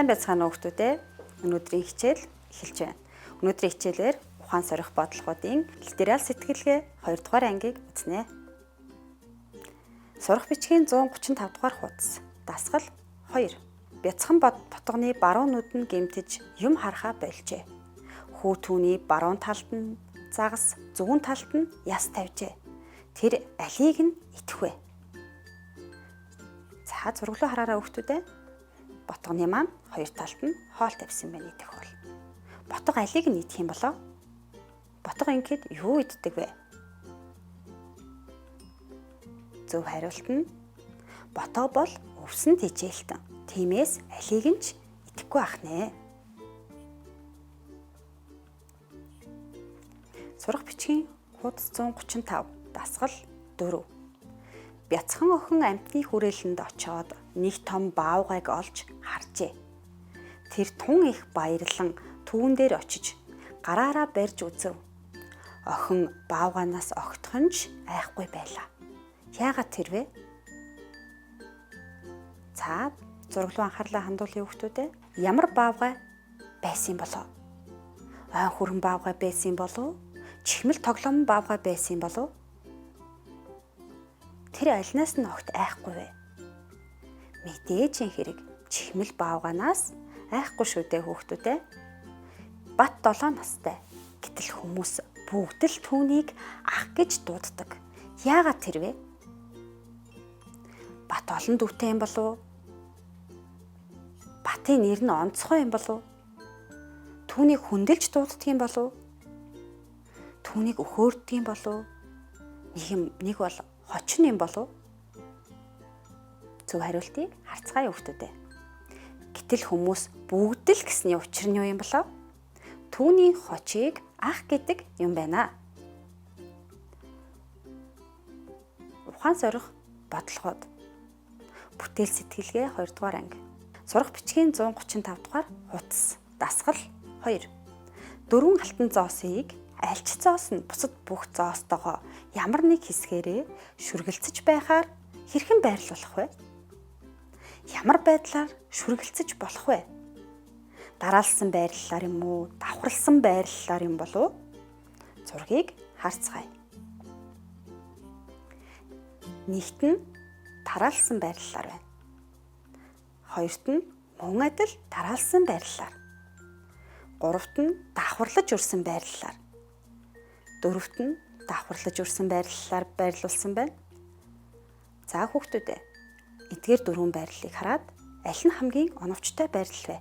Сайн байцгаана уу хүүхдүүдээ. Өнөөдрийн хичээл эхэлж байна. Өнөөдрийн хичээлээр ухаан сорих бодлогуудын литерал сэтгэлгээ 2 дугаар ангийг үзнэ. Сурах бичгийн 135 дугаар хуудас. Дасгал 2. Бяцхан ботгоны баруун нүд нь гэмтэж юм харахаа болжээ. Хүү түүний баруун талд нь загас, зүүн талд нь яс тавьжээ. Тэр алийг нь итгэв. За зурглуу хараараа хүүхдүүдээ. Ботгоны маань хоёр талд нь хоол тавьсан байна идэх бол. Ботго алийг нь идэх юм болоо? Ботго ингээд юу иддэг вэ? Зөв хариулт нь ботго бол өвсөн тэжээлтэн. Тиймээс алийг нь ч идэхгүй ах нэ. Сурах бичгийн хуудас 135 дасгал 4. Бяцхан охин амьтны хүрээлэнд очоод нэг том баавгайг олж харжээ. Тэр тун их баярлан түүн дээр очиж гараараа барьж үзв. Охин баавганаас огтхон ч айхгүй байлаа. Яагаад тэр вэ? За зурглуу анхаарлаа хандуулъя хүүхдүүдээ. Ямар баавгай байсан болов? Ой хүрэн баавгай байсан болов? Чихмэл тоглоом баавгай байсан болов? Тэр альнаас нь огт айхгүй вэ? Мэдээж хэрэг чихмэл баавганаас айхгүй шүү дээ хүүхдүүдээ. Бат 7 настай. Гэтэл хүмүүс бүгд л түүнийг ах гэж дууддаг. Яагаад тэр вэ? Бат олон дүүтэй юм болов? Батын нэр нь онцгой юм болов? Түүнийг хүндэлж дууддаг юм болов? Түүнийг өхөөрдөг юм болов? Нэг бол хочин юм болов? Зөв хариултыг харцгаая хүүхдүүдээ. Гэтэл хүмүүс бүгд л гэсний учир нь юу юм болов? Түүний хочийг ах гэдэг юм байна. Ухаан сорих бодлогод. Бүтээл сэтгэлгээ 2 дугаар анги. Сурах бичгийн 135 дугаар хуудас. Дасгал 2. Дөрвөн алтан зоосыг альч зоос нь бусад бүх зоостойгоо ямар нэг хэсгээрээ шүргэлцэж байхаар хэрхэн байрлуулах вэ? Ямар байдлаар шүргэлцэж болох вэ? Дараалсан байрлалаар юм уу? Давхарлсан байрлалаар юм болов? Зургийг харцгаая. Нэгт нь тараалсан байрлалаар байна. Хоёрт нь мөн адил тараалсан байрлалаар. Гуравт нь давхарлаж өрсөн байрлалаар. Дөрөвт нь давхарлаж өрсөн байрлалаар байрлуулсан байна. За хүүхдүүдээ эдгээр дөрвөн байрлалыг хараад аль нь хамгийн оновчтой байрлал вэ?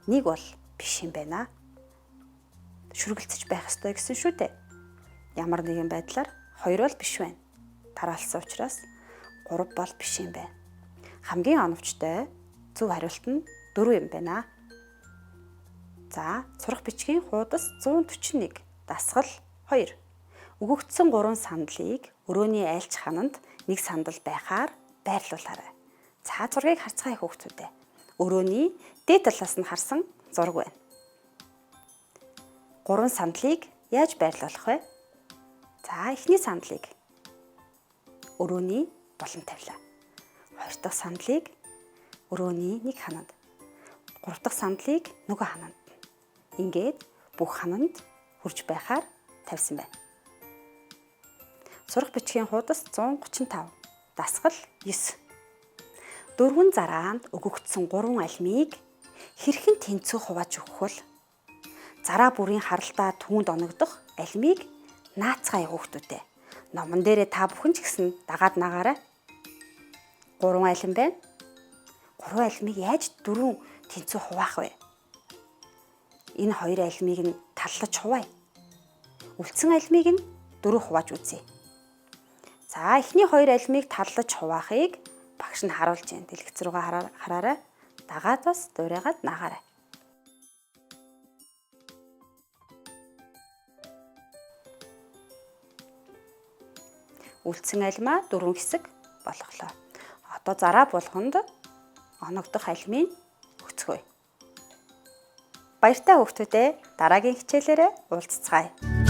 Нэг бол биш юм байна. Шүргэлцэж байх ёстой гэсэн шүү дээ. Ямар нэгэн байдлаар 2 бол биш байна. Тараалсан учраас 3 бол биш юм байна. Хамгийн оновчтой зөв хариулт нь 4 юм байна. За сурах бичгийн хуудас 141 дасгал 2. Өгөгдсөн 3 сандлыг өрөөний айлч хананд нэг сандал байхаар байрлуулаарай. За зургийг харцгаая хүүхдүүдээ. Өрөөний дээд талаас нь харсан зураг байна. 3 сандлыг яаж байрлуулах вэ? За эхний сандлыг өрөөний булан тавилаа. 2 дахь сандлыг өрөөний нэг хананд. 3 дахь сандлыг нөгөө хананд. Ингээд бүх хананд хүрж байхаар тавьсан байна. Сурах бичгийн хуудас 135 дасгал 9. Дөрвөн зараанд өгөгдсөн 3 алимыг хэрхэн тэнцүү хувааж өгөх вэ? Зараа бүрийн харалтаа түүнд оногдох алимыг наацгаая хүүхдүүдээ. Номон дээрээ та бүхэн ч гэсэн дагаад нагаарай. 3 алим байна. 3 алимыг яаж 4 тэнцүү хуваах вэ? Энэ 2 алимыг нь таллаж хуваая. Үлдсэн алимыг нь 4 хувааж үзье. За эхний 2 алимыг таллаж хуваахыг багш нь харуулж байна. Дэлгэц рүүгээ хараарай. Дагаад бас дуурайгаад нагаарай. Үлдсэн алимаа 4 хэсэг болголоо. Одоо зараа болгонд оногдох алимыг өгцгөөе. Баяртай хүүхдүүдээ дараагийн хичээлээрээ уулзцгаая.